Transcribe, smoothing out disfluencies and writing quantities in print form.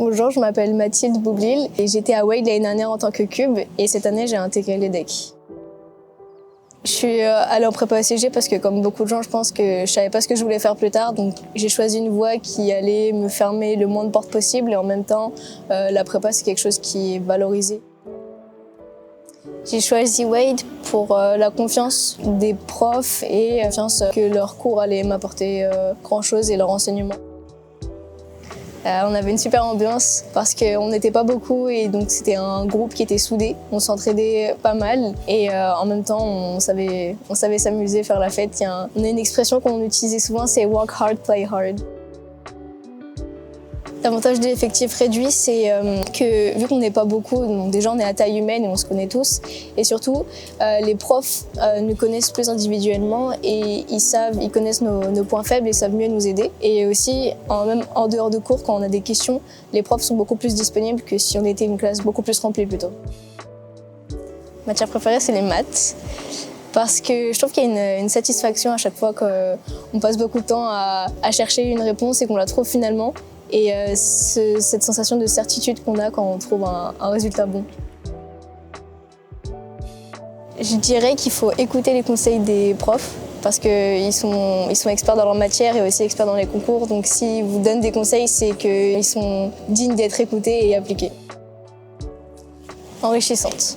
Bonjour, je m'appelle Mathilde Boublil et j'étais à Wade l'année dernière en tant que cube et cette année j'ai intégré l'EDEC. Je suis allée en prépa ECG parce que comme beaucoup de gens je pense que je savais pas ce que je voulais faire plus tard, donc j'ai choisi une voie qui allait me fermer le moins de portes possible et en même temps la prépa c'est quelque chose qui est valorisé. J'ai choisi Wade pour la confiance des profs et la confiance que leurs cours allaient m'apporter grand chose et leur enseignement. On avait une super ambiance parce qu'on n'était pas beaucoup et donc c'était un groupe qui était soudé. On s'entraidait pas mal et en même temps on savait s'amuser, faire la fête. On a une expression qu'on utilisait souvent, c'est work hard, play hard. L'avantage de l'effectif réduit, c'est que vu qu'on n'est pas beaucoup, donc déjà on est à taille humaine et on se connaît tous, et surtout les profs nous connaissent plus individuellement et ils connaissent nos points faibles et savent mieux nous aider. Et aussi, même en dehors de cours, quand on a des questions, les profs sont beaucoup plus disponibles que si on était une classe beaucoup plus remplie plutôt. Ma matière préférée, c'est les maths. Parce que je trouve qu'il y a une satisfaction à chaque fois qu'on passe beaucoup de temps à chercher une réponse et qu'on la trouve finalement. Et cette sensation de certitude qu'on a quand on trouve un résultat bon. Je dirais qu'il faut écouter les conseils des profs parce qu'ils sont experts dans leur matière et aussi experts dans les concours. Donc s'ils vous donnent des conseils, c'est qu'ils sont dignes d'être écoutés et appliqués. Enrichissante.